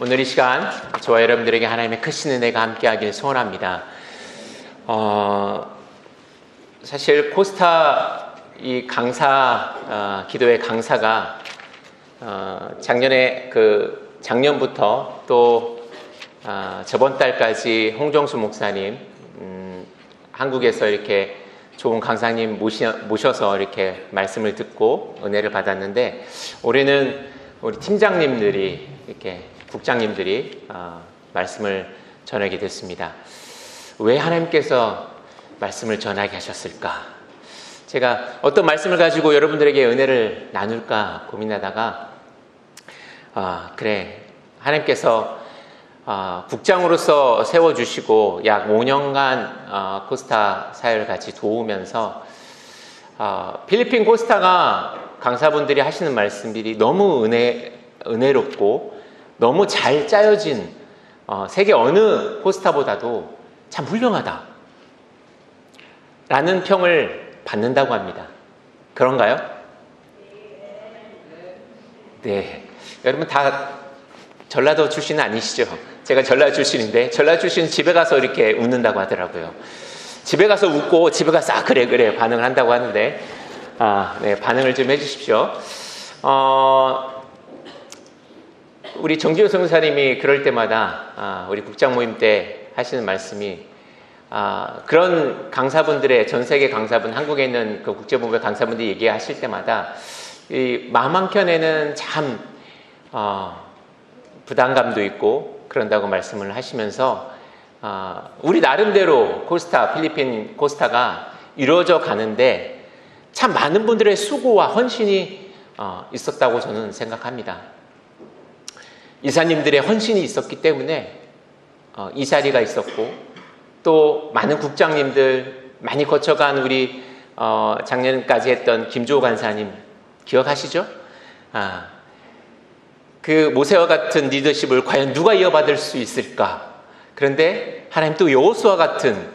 오늘 이 시간 저와 여러분들에게 하나님의 크신 은혜가 함께하길 소원합니다. 사실 코스타 이 강사 기도의 강사가 작년부터 또 저번 달까지 홍정수 목사님 한국에서 이렇게 좋은 강사님 모셔서 이렇게 말씀을 듣고 은혜를 받았는데, 올해는 우리 팀장님들이 이렇게 국장님들이 말씀을 전하게 됐습니다. 왜 하나님께서 말씀을 전하게 하셨을까? 제가 어떤 말씀을 가지고 여러분들에게 은혜를 나눌까 고민하다가 하나님께서 국장으로서 세워주시고 약 5년간 코스타 사역을 같이 도우면서 필리핀 코스타가 강사분들이 하시는 말씀들이 너무 은혜롭고 너무 잘 짜여진 세계 어느 코스타보다도 참 훌륭하다 라는 평을 받는다고 합니다. 그런가요? 네. 여러분 다 전라도 출신 아니시죠? 제가 전라도 출신인데, 전라도 출신은 집에 가서 이렇게 웃는다고 하더라고요. 집에 가서 웃고 집에 가서 그래 반응을 한다고 하는데, 네, 반응을 좀 해주십시오. 우리 정지호 선교사님이 그럴 때마다 우리 국장 모임 때 하시는 말씀이, 그런 강사분들의 전 세계 강사분, 한국에 있는 그 국제본부의 강사분들이 얘기하실 때마다 이 마음 한켠에는 참 부담감도 있고 그런다고 말씀을 하시면서, 우리 나름대로 필리핀 코스타가 이루어져 가는데 참 많은 분들의 수고와 헌신이 있었다고 저는 생각합니다. 이사님들의 헌신이 있었기 때문에 이 자리가 있었고, 또 많은 국장님들, 많이 거쳐간 우리 작년까지 했던 김주호 간사님 기억하시죠? 그 모세와 같은 리더십을 과연 누가 이어받을 수 있을까? 그런데 하나님 또 여호수아 같은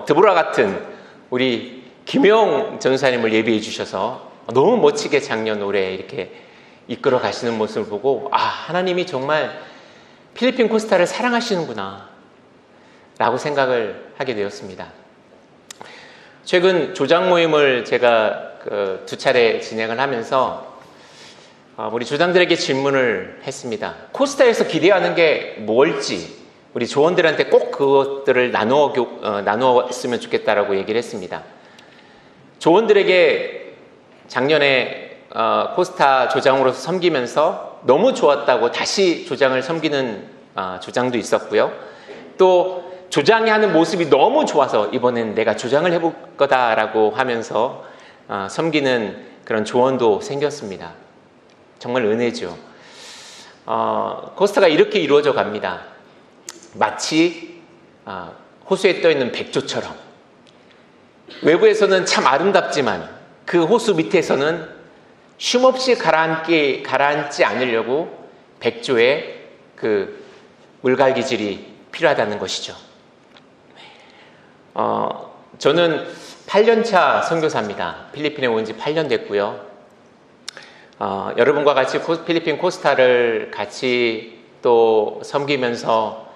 드보라 같은 우리 김영 전사님을 예비해 주셔서 너무 멋지게 작년 올해 이렇게 이끌어 가시는 모습을 보고, 하나님이 정말 필리핀 코스타를 사랑하시는구나 라고 생각을 하게 되었습니다. 최근 조장 모임을 제가 2차례 진행을 하면서 우리 조장들에게 질문을 했습니다. 코스타에서 기대하는 게 뭘지 우리 조원들한테 꼭 그것들을 나누었으면 좋겠다라고 얘기를 했습니다. 조원들에게 작년에 코스타 조장으로서 섬기면서 너무 좋았다고 다시 조장을 섬기는 조장도 있었고요. 또 조장이 하는 모습이 너무 좋아서 이번엔 내가 조장을 해볼 거다라고 하면서 섬기는 그런 조언도 생겼습니다. 정말 은혜죠. 코스타가 이렇게 이루어져 갑니다. 마치 호수에 떠있는 백조처럼, 외부에서는 참 아름답지만 그 호수 밑에서는 쉼없이 가라앉지 않으려고 백조의 그 물갈기질이 필요하다는 것이죠. 저는 8년차 선교사입니다. 필리핀에 온 지 8년 됐고요. 여러분과 같이 필리핀 코스타를 같이 또 섬기면서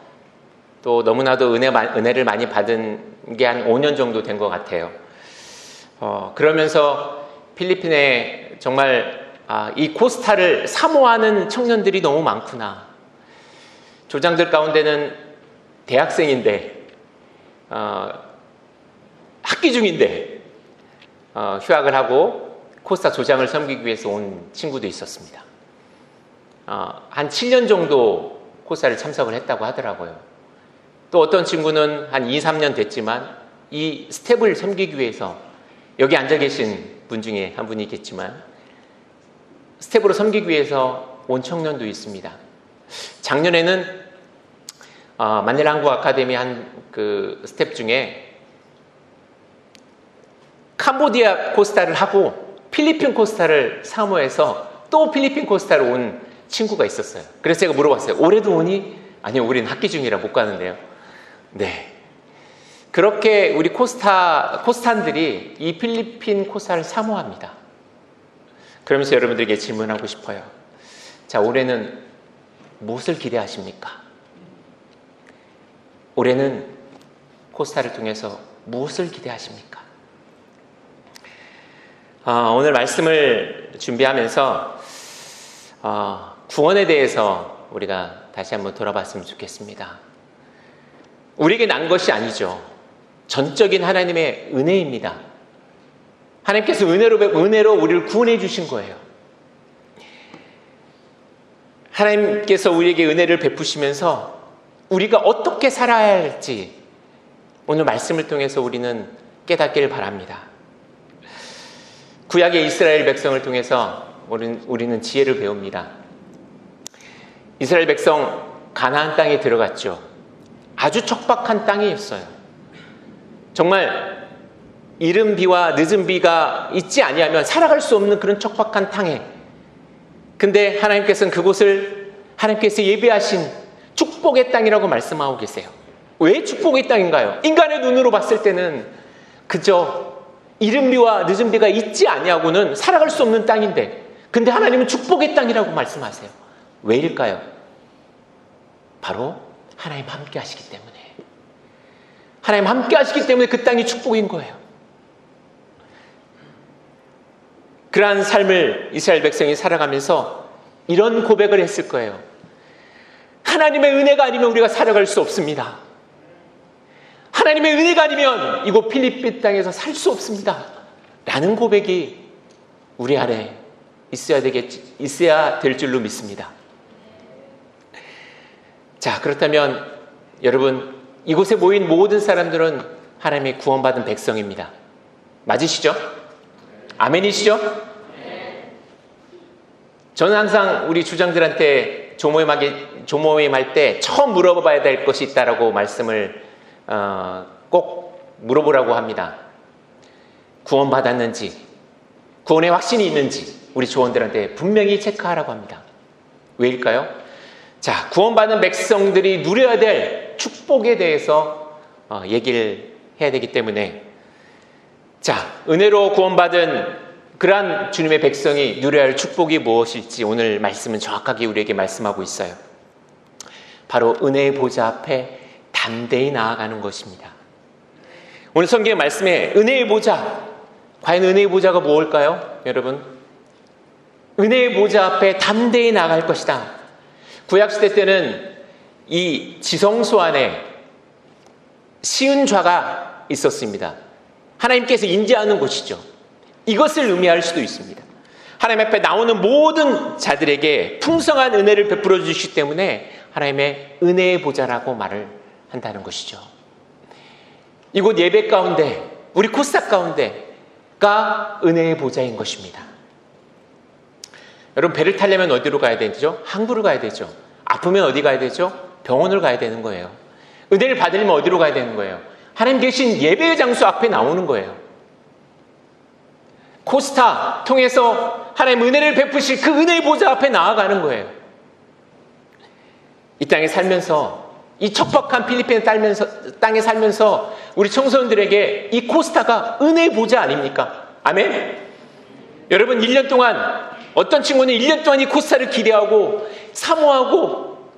또 너무나도 은혜를 많이 받은 게 한 5년 정도 된 것 같아요. 그러면서 필리핀에 정말 이 코스타를 사모하는 청년들이 너무 많구나. 조장들 가운데는 대학생인데 학기 중인데 휴학을 하고 코스타 조장을 섬기기 위해서 온 친구도 있었습니다. 한 7년 정도 코스타를 참석을 했다고 하더라고요. 또 어떤 친구는 한 2, 3년 됐지만 이 스텝을 섬기기 위해서, 여기 앉아 계신 분 중에 한 분이 있겠지만 스텝으로 섬기기 위해서 온 청년도 있습니다. 작년에는 마닐라 한국 아카데미 한 그 스텝 중에 캄보디아 코스타를 하고 필리핀 코스타를 사모해서 또 필리핀 코스타로 온 친구가 있었어요. 그래서 제가 물어봤어요. 올해도 오니? 아니요, 우리는 학기 중이라 못 가는데요. 네. 그렇게 우리 코스탄들이 이 필리핀 코스타를 사모합니다. 그러면서 여러분들에게 질문하고 싶어요. 자, 올해는 무엇을 기대하십니까? 올해는 코스타를 통해서 무엇을 기대하십니까? 오늘 말씀을 준비하면서 구원에 대해서 우리가 다시 한번 돌아봤으면 좋겠습니다. 우리에게 난 것이 아니죠. 전적인 하나님의 은혜입니다. 하나님께서 은혜로 우리를 구원해 주신 거예요. 하나님께서 우리에게 은혜를 베푸시면서 우리가 어떻게 살아야 할지 오늘 말씀을 통해서 우리는 깨닫기를 바랍니다. 구약의 이스라엘 백성을 통해서 우리는 지혜를 배웁니다. 이스라엘 백성 가나안 땅에 들어갔죠. 아주 척박한 땅이었어요. 정말 이른 비와 늦은 비가 있지 아니하면 살아갈 수 없는 그런 척박한 땅에, 근데 하나님께서는 그곳을 하나님께서 예비하신 축복의 땅이라고 말씀하고 계세요. 왜 축복의 땅인가요? 인간의 눈으로 봤을 때는 그저 이른 비와 늦은 비가 있지 아니하고는 살아갈 수 없는 땅인데, 근데 하나님은 축복의 땅이라고 말씀하세요. 왜일까요? 바로 하나님 함께 하시기 때문에. 하나님 함께 하시기 때문에 그 땅이 축복인 거예요. 그러한 삶을 이스라엘 백성이 살아가면서 이런 고백을 했을 거예요. 하나님의 은혜가 아니면 우리가 살아갈 수 없습니다. 하나님의 은혜가 아니면 이곳 필리핀 땅에서 살 수 없습니다. 라는 고백이 우리 안에 있어야 될 줄로 믿습니다. 자, 그렇다면 여러분, 이곳에 모인 모든 사람들은 하나님의 구원받은 백성입니다. 맞으시죠? 아멘이시죠? 저는 항상 우리 주장들한테 조모임할 때 처음 물어봐야 될 것이 있다라고 말씀을 꼭 물어보라고 합니다. 구원받았는지, 구원의 확신이 있는지 우리 조원들한테 분명히 체크하라고 합니다. 왜일까요? 자, 구원받은 백성들이 누려야 될 축복에 대해서 얘기를 해야 되기 때문에, 자, 은혜로 구원받은 그러한 주님의 백성이 누려야 할 축복이 무엇일지 오늘 말씀은 정확하게 우리에게 말씀하고 있어요. 바로 은혜의 보좌 앞에 담대히 나아가는 것입니다. 오늘 성경의 말씀에 은혜의 보좌, 과연 은혜의 보좌가 무엇일까요? 여러분, 은혜의 보좌 앞에 담대히 나아갈 것이다. 구약시대 때는 이 지성소 안에 시은좌가 있었습니다. 하나님께서 인지하는 곳이죠. 이것을 의미할 수도 있습니다. 하나님 앞에 나오는 모든 자들에게 풍성한 은혜를 베풀어 주시기 때문에 하나님의 은혜의 보좌라고 말을 한다는 것이죠. 이곳 예배 가운데, 우리 코스타 가운데가 은혜의 보좌인 것입니다. 여러분, 배를 타려면 어디로 가야 되죠? 항구로 가야 되죠. 아프면 어디 가야 되죠? 병원을 가야 되는 거예요. 은혜를 받으려면 어디로 가야 되는 거예요? 하나님 계신 예배의 장소 앞에 나오는 거예요. 코스타 통해서 하나님 은혜를 베푸실 그 은혜의 보좌 앞에 나아가는 거예요. 이 땅에 살면서, 이 척박한 필리핀 땅에 살면서 우리 청소년들에게 이 코스타가 은혜의 보좌 아닙니까? 아멘? 여러분, 1년 동안 어떤 친구는 1년 동안 이 코스타를 기대하고 사모하고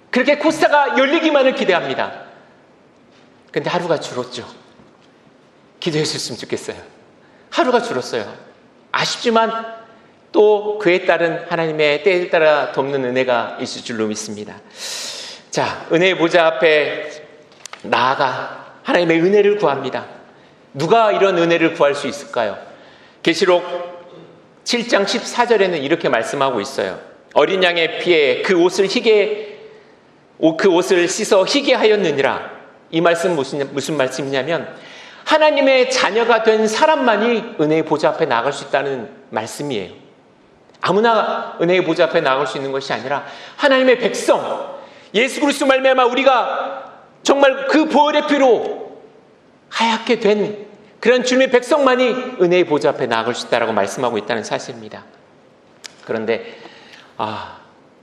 그렇게 코스타가 열리기만을 기대합니다. 근데 하루가 줄었죠. 기도해 주셨으면 좋겠어요. 하루가 줄었어요. 아쉽지만 또 그에 따른 하나님의 때에 따라 돕는 은혜가 있을 줄로 믿습니다. 자, 은혜의 보좌 앞에 나아가 하나님의 은혜를 구합니다. 누가 이런 은혜를 구할 수 있을까요? 계시록 7장 14절에는 이렇게 말씀하고 있어요. 어린 양의 피에 그 옷을 씻어 희게 하였느니라. 이 말씀은 무슨 말씀이냐면 하나님의 자녀가 된 사람만이 은혜의 보좌 앞에 나갈 수 있다는 말씀이에요. 아무나 은혜의 보좌 앞에 나갈 수 있는 것이 아니라 하나님의 백성, 예수 그리스도 말미암아 우리가 정말 그 보혈의 피로 하얗게 된 그런 주님의 백성만이 은혜의 보좌 앞에 나갈 수 있다라고 말씀하고 있다는 사실입니다. 그런데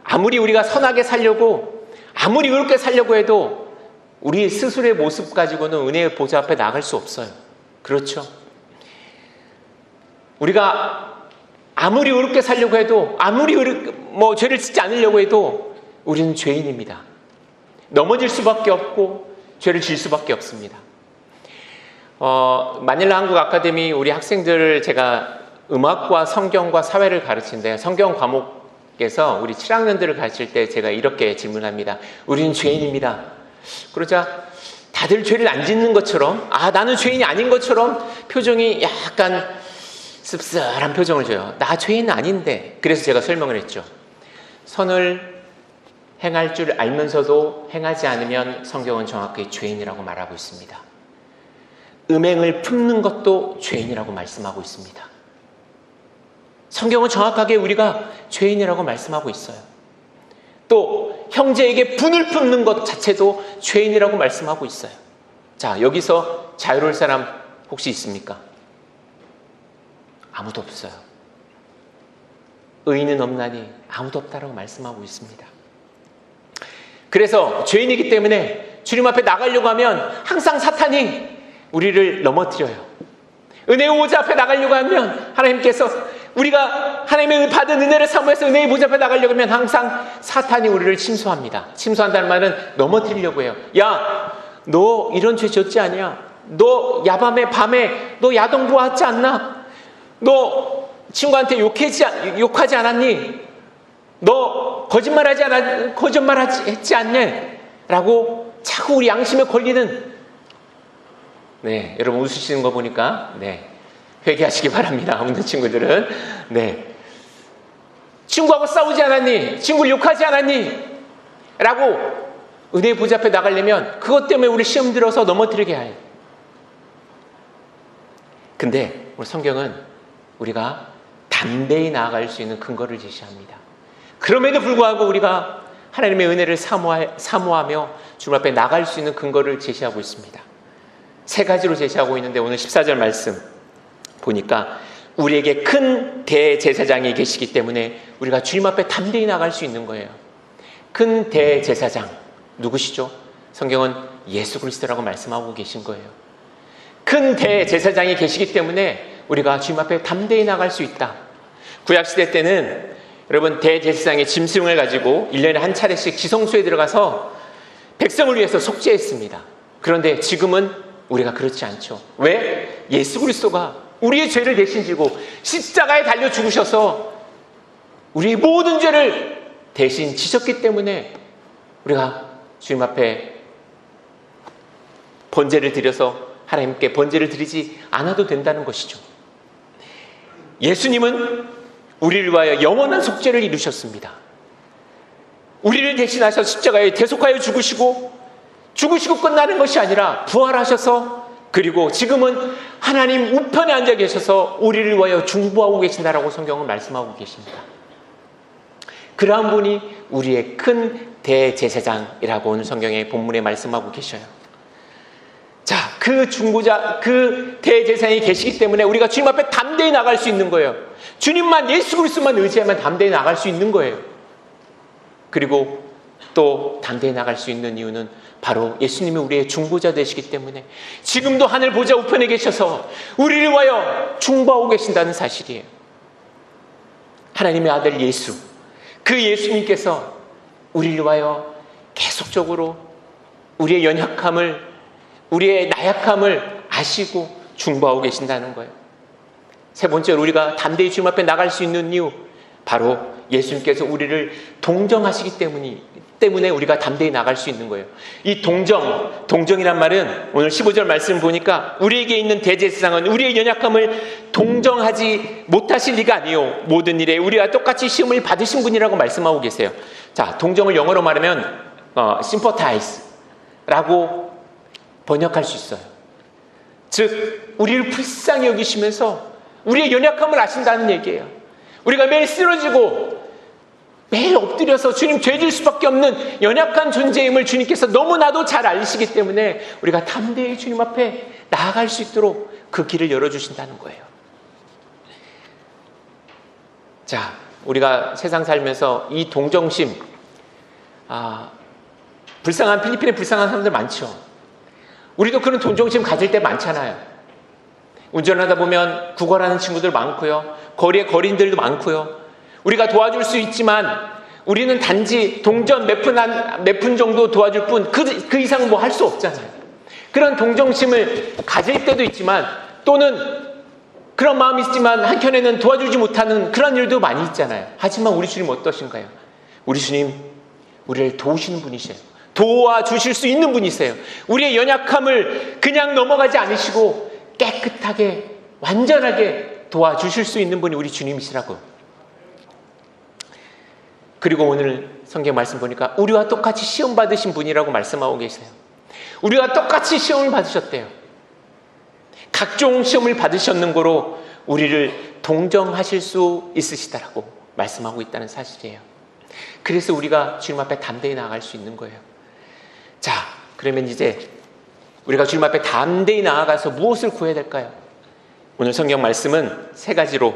아무리 우리가 선하게 살려고, 아무리 의롭게 살려고 해도 우리 스스로의 모습 가지고는 은혜의 보좌 앞에 나갈 수 없어요. 그렇죠? 우리가 아무리 어렵게 살려고 해도, 아무리 죄를 짓지 않으려고 해도 우리는 죄인입니다. 넘어질 수밖에 없고 죄를 질 수밖에 없습니다. 마닐라 한국 아카데미 우리 학생들을 제가 음악과 성경과 사회를 가르치는데, 성경 과목에서 우리 7학년들을 가르칠 때 제가 이렇게 질문합니다. 우리는 죄인입니다. 그러자 다들 죄를 안 짓는 것처럼, 나는 죄인이 아닌 것처럼 표정이 약간 씁쓸한 표정을 줘요. 나 죄인 아닌데. 그래서 제가 설명을 했죠. 선을 행할 줄 알면서도 행하지 않으면 성경은 정확히 죄인이라고 말하고 있습니다. 음행을 품는 것도 죄인이라고 말씀하고 있습니다. 성경은 정확하게 우리가 죄인이라고 말씀하고 있어요. 또 형제에게 분을 품는 것 자체도 죄인이라고 말씀하고 있어요. 자, 여기서 자유로울 사람 혹시 있습니까? 아무도 없어요. 의인은 없나니 아무도 없다라고 말씀하고 있습니다. 그래서 죄인이기 때문에 주님 앞에 나가려고 하면 항상 사탄이 우리를 넘어뜨려요. 은혜의 보좌 앞에 나가려고 하면 하나님께서, 우리가 하나님의 받은 은혜를 사모해서 은혜의 보좌 앞에 나가려고 하면 항상 사탄이 우리를 침소합니다. 침소한다는 말은 넘어뜨리려고 해요. 야, 너 이런 죄 졌지 않냐? 너 야밤에 밤에 너 야동부 하지 않나? 너 친구한테 욕하지 않았니? 너 거짓말했지 않냐? 라고 자꾸 우리 양심에 걸리는, 네, 여러분 웃으시는 거 보니까, 네, 회개하시기 바랍니다. 웃는 친구들은. 네. 친구하고 싸우지 않았니? 친구를 욕하지 않았니? 라고 은혜의 보좌 앞에 나가려면 그것 때문에 우리 시험 들어서 넘어뜨리게 해요. 근데 우리 성경은 우리가 담대히 나아갈 수 있는 근거를 제시합니다. 그럼에도 불구하고 우리가 하나님의 은혜를 사모하며 주님 앞에 나갈 수 있는 근거를 제시하고 있습니다. 세 가지로 제시하고 있는데, 오늘 14절 말씀 보니까 우리에게 큰 대제사장이 계시기 때문에 우리가 주님 앞에 담대히 나갈 수 있는 거예요. 큰 대제사장 누구시죠? 성경은 예수 그리스도라고 말씀하고 계신 거예요. 큰 대제사장이 계시기 때문에 우리가 주님 앞에 담대히 나갈 수 있다. 구약시대 때는 여러분 대제사장의 짐승을 가지고 1년에 한 차례씩 지성소에 들어가서 백성을 위해서 속죄했습니다. 그런데 지금은 우리가 그렇지 않죠. 왜? 예수 그리스도가 우리의 죄를 대신 지고 십자가에 달려 죽으셔서 우리의 모든 죄를 대신 지셨기 때문에 우리가 주님 앞에 번제를 드려서 하나님께 번제를 드리지 않아도 된다는 것이죠. 예수님은 우리를 위하여 영원한 속죄를 이루셨습니다. 우리를 대신하셔서 십자가에 대속하여 죽으시고 끝나는 것이 아니라 부활하셔서, 그리고 지금은 하나님 우편에 앉아 계셔서 우리를 위하여 중보하고 계신다라고 성경은 말씀하고 계십니다. 그러한 분이 우리의 큰 대제사장이라고 오늘 성경의 본문에 말씀하고 계셔요. 자, 그 중보자, 그 대제사장이 계시기 때문에 우리가 주님 앞에 담대히 나갈 수 있는 거예요. 주님만, 예수 그리스도만 의지하면 담대히 나갈 수 있는 거예요. 그리고 또 담대히 나갈 수 있는 이유는 바로 예수님이 우리의 중보자 되시기 때문에 지금도 하늘 보좌 우편에 계셔서 우리를 위하여 중보하고 계신다는 사실이에요. 하나님의 아들 예수, 그 예수님께서 우리를 위하여 계속적으로 우리의 연약함을, 우리의 나약함을 아시고 중보하고 계신다는 거예요. 세 번째로 우리가 담대히 주님 앞에 나갈 수 있는 이유, 바로 예수님께서 우리를 동정하시기 때문에 우리가 담대히 나갈 수 있는 거예요. 이 동정이란 말은 오늘 15절 말씀 보니까 우리에게 있는 대제사장은 우리의 연약함을 동정하지 못하실 리가 아니요 모든 일에 우리와 똑같이 시험을 받으신 분이라고 말씀하고 계세요. 자, 동정을 영어로 말하면 sympathize라고 번역할 수 있어요. 즉 우리를 불쌍히 여기시면서 우리의 연약함을 아신다는 얘기예요. 우리가 매일 쓰러지고 매일 엎드려서 주님 죄질 수밖에 없는 연약한 존재임을 주님께서 너무나도 잘 알시기 때문에 우리가 담대히 주님 앞에 나아갈 수 있도록 그 길을 열어주신다는 거예요. 자, 우리가 세상 살면서 이 동정심, 필리핀에 불쌍한 사람들 많죠. 우리도 그런 동정심 가질 때 많잖아요. 운전하다 보면 구걸하는 친구들 많고요. 거리에 거린들도 많고요. 우리가 도와줄 수 있지만 우리는 단지 동전 몇 푼 정도 도와줄 뿐 그 이상 뭐 할 수 없잖아요. 그런 동정심을 가질 때도 있지만 또는 그런 마음이 있지만 한켠에는 도와주지 못하는 그런 일도 많이 있잖아요. 하지만 우리 주님 어떠신가요? 우리 주님 우리를 도우시는 분이세요. 도와주실 수 있는 분이세요. 우리의 연약함을 그냥 넘어가지 않으시고 깨끗하게 완전하게 도와주실 수 있는 분이 우리 주님이시라고. 그리고 오늘 성경 말씀 보니까 우리와 똑같이 시험 받으신 분이라고 말씀하고 계세요. 우리와 똑같이 시험을 받으셨대요. 각종 시험을 받으셨는 거로 우리를 동정하실 수 있으시다라고 말씀하고 있다는 사실이에요. 그래서 우리가 주님 앞에 담대히 나아갈 수 있는 거예요. 자, 그러면 이제 우리가 주님 앞에 담대히 나아가서 무엇을 구해야 될까요? 오늘 성경 말씀은 세 가지로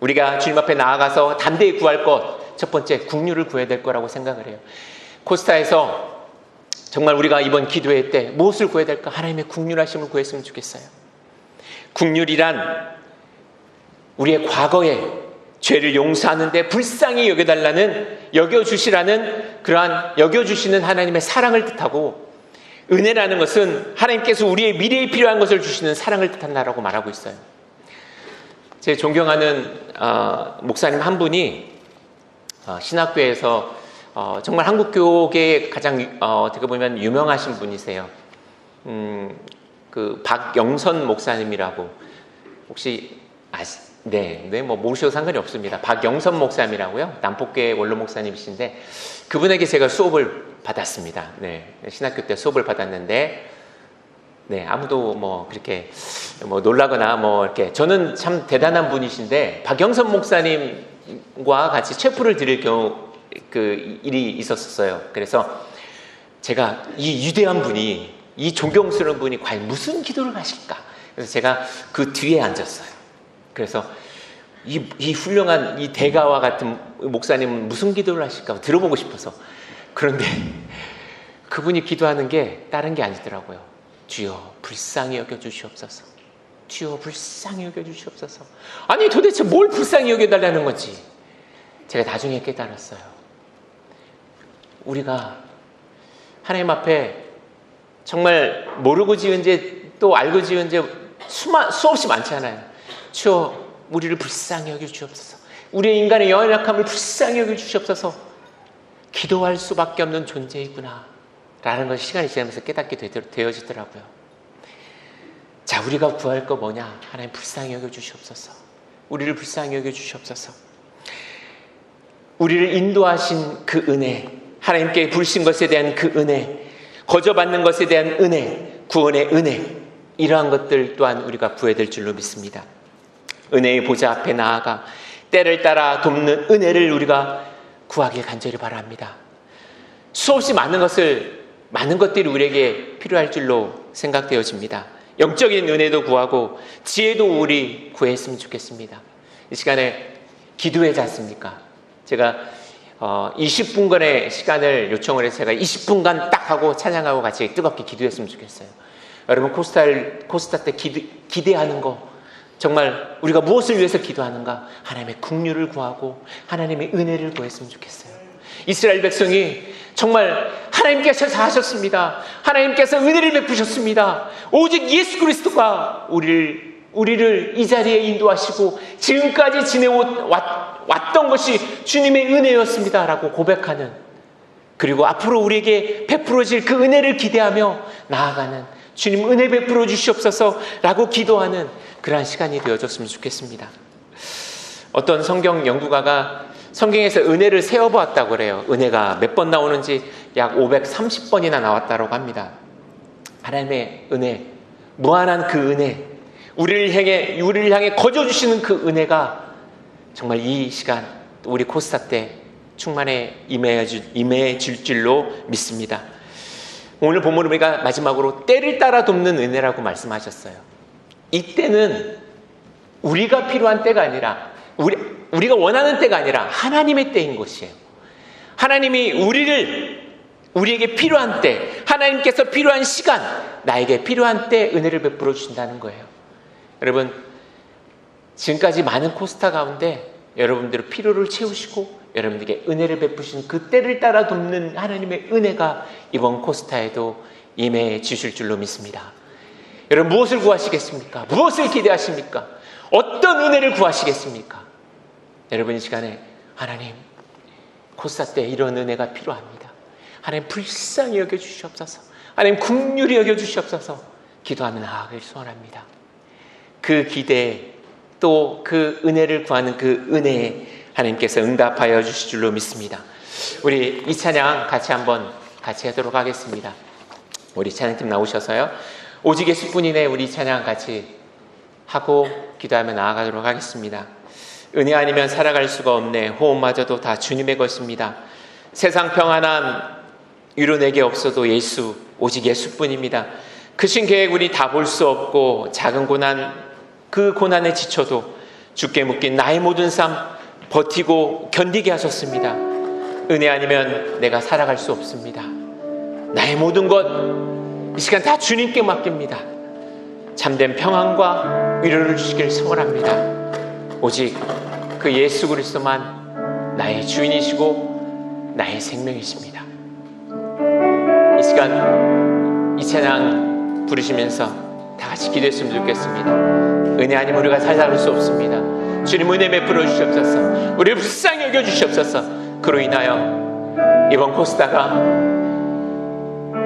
우리가 주님 앞에 나아가서 담대히 구할 것, 첫 번째 긍휼을 구해야 될 거라고 생각을 해요. 코스타에서 정말 우리가 이번 기도회 때 무엇을 구해야 될까? 하나님의 긍휼하심을 구했으면 좋겠어요. 긍휼이란 우리의 과거에 죄를 용서하는데 불쌍히 여겨주시라는 그러한 여겨주시는 하나님의 사랑을 뜻하고, 은혜라는 것은 하나님께서 우리의 미래에 필요한 것을 주시는 사랑을 뜻한다라고 말하고 있어요. 제 존경하는 목사님 한 분이 신학교에서 정말 한국교계에 가장 어떻게 보면 유명하신 분이세요. 그 박영선 목사님이라고 혹시 뭐 모르셔도 상관이 없습니다. 박영선 목사님이라고요. 남포교회 원로 목사님이신데 그분에게 제가 수업을 받았습니다. 네, 신학교 때 수업을 받았는데 네, 아무도 뭐 그렇게 뭐 놀라거나 뭐 이렇게, 저는 참 대단한 분이신데 박영선 목사님과 같이 체프를 드릴 경우 그 일이 있었어요. 그래서 제가 이 위대한 분이, 이 존경스러운 분이 과연 무슨 기도를 하실까? 그래서 제가 그 뒤에 앉았어요. 그래서 이 훌륭한 이 대가와 같은 목사님은 무슨 기도를 하실까 들어보고 싶어서. 그런데 그분이 기도하는 게 다른 게 아니더라고요. 주여 불쌍히 여겨주시옵소서. 주여 불쌍히 여겨주시옵소서. 아니 도대체 뭘 불쌍히 여겨달라는 건지 제가 나중에 깨달았어요. 우리가 하나님 앞에 정말 모르고 지은 죄 또 알고 지은 죄 수없이 많잖아요. 주여 우리를 불쌍히 여겨주시옵소서. 우리의 인간의 연약함을 불쌍히 여겨주시옵소서. 기도할 수밖에 없는 존재이구나 라는 것이 시간이 지나면서 깨닫게 되어지더라고요. 자, 우리가 구할 거 뭐냐? 하나님 불쌍히 여겨주시옵소서. 우리를 불쌍히 여겨주시옵소서. 우리를 인도하신 그 은혜, 하나님께 부르신 것에 대한 그 은혜, 거저받는 것에 대한 은혜, 구원의 은혜, 이러한 것들 또한 우리가 구해야 될 줄로 믿습니다. 은혜의 보좌 앞에 나아가 때를 따라 돕는 은혜를 우리가 구하길 간절히 바랍니다. 수없이 많은 것들이 우리에게 필요할 줄로 생각되어집니다. 영적인 은혜도 구하고 지혜도 우리 구했으면 좋겠습니다. 이 시간에 기도하지 않습니까? 제가 20분간의 시간을 요청을 해서 제가 20분간 딱 하고 찬양하고 같이 뜨겁게 기도했으면 좋겠어요. 여러분 코스타 때 기대하는 거, 정말 우리가 무엇을 위해서 기도하는가? 하나님의 긍휼을 구하고 하나님의 은혜를 구했으면 좋겠어요. 이스라엘 백성이 정말 하나님께서 다 하셨습니다. 하나님께서 은혜를 베푸셨습니다. 오직 예수 그리스도가 우리를 이 자리에 인도하시고 지금까지 지내왔던 것이 주님의 은혜였습니다 라고 고백하는, 그리고 앞으로 우리에게 베풀어질 그 은혜를 기대하며 나아가는, 주님 은혜 베풀어 주시옵소서 라고 기도하는 그러한 시간이 되어졌으면 좋겠습니다. 어떤 성경 연구가가 성경에서 은혜를 세어보았다고 그래요. 은혜가 몇 번 나오는지 약 530번이나 나왔다고 합니다. 하나님의 은혜, 무한한 그 은혜, 우리를 향해 거저주시는 그 은혜가 정말 이 시간 우리 코스타 때 충만에 임해질 줄로 믿습니다. 오늘 본문을 우리가 마지막으로 때를 따라 돕는 은혜라고 말씀하셨어요. 이때는 우리가 필요한 때가 아니라 우리가 원하는 때가 아니라 하나님의 때인 것이에요. 하나님이 우리에게 필요한 때, 하나님께서 필요한 시간, 나에게 필요한 때 은혜를 베풀어 주신다는 거예요. 여러분, 지금까지 많은 코스타 가운데 여러분들의 필요를 채우시고 여러분들에게 은혜를 베푸신 그 때를 따라 돕는 하나님의 은혜가 이번 코스타에도 임해 주실 줄로 믿습니다. 여러분, 무엇을 구하시겠습니까? 무엇을 기대하십니까? 어떤 은혜를 구하시겠습니까? 여러분, 이 시간에 하나님, 코스타 때 이런 은혜가 필요합니다. 하나님, 불쌍히 여겨주시옵소서. 하나님, 긍휼히 여겨주시옵소서. 기도하며 나아가길 소원합니다. 그 기대, 또 그 은혜를 구하는 그 은혜에 하나님께서 응답하여 주실 줄로 믿습니다. 우리 이 찬양 같이 하도록 하겠습니다. 우리 찬양팀 나오셔서요. 오직 예수뿐이네, 우리 찬양 같이 하고 기도하며 나아가도록 하겠습니다. 은혜 아니면 살아갈 수가 없네. 호흡마저도 다 주님의 것입니다. 세상 평안함 위로 내게 없어도 예수, 오직 예수뿐입니다. 크신 계획 우리 다 볼 수 없고 작은 고난, 그 고난에 지쳐도 주께 묶인 나의 모든 삶 버티고 견디게 하셨습니다. 은혜 아니면 내가 살아갈 수 없습니다. 나의 모든 것 이 시간 다 주님께 맡깁니다. 참된 평안과 위로를 주시길 소원합니다. 오직 그 예수 그리스도만 나의 주인이시고 나의 생명이십니다. 이 시간 이 찬양 부르시면서 다 같이 기도했으면 좋겠습니다. 은혜 아니면 우리가 살아갈 수 없습니다. 주님, 은혜 베풀어 주시옵소서. 우리를 불쌍히 여겨 주시옵소서. 그로 인하여 이번 코스타가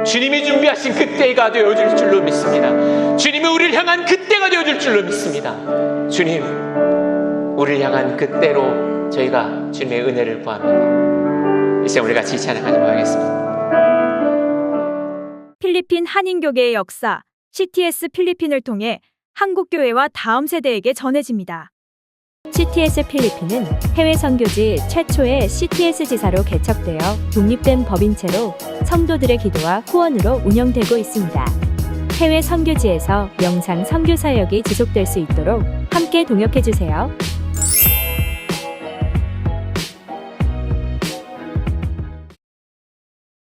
주님이 준비하신 그때가 되어줄 줄로 믿습니다. 주님이 우리를 향한 그때가 되어줄 줄로 믿습니다. 주님, 우리를 향한 그때로 저희가 주님의 은혜를 구합니다. 이 시간 우리 같이 찬양하도록 하겠습니다. 필리핀 한인교계의 역사, CTS 필리핀을 통해 한국교회와 다음 세대에게 전해집니다. CTS 필리핀은 해외 선교지 최초의 CTS 지사로 개척되어 독립된 법인체로 성도들의 기도와 후원으로 운영되고 있습니다. 해외 선교지에서 영상 선교 사역이 지속될 수 있도록 함께 동역해 주세요.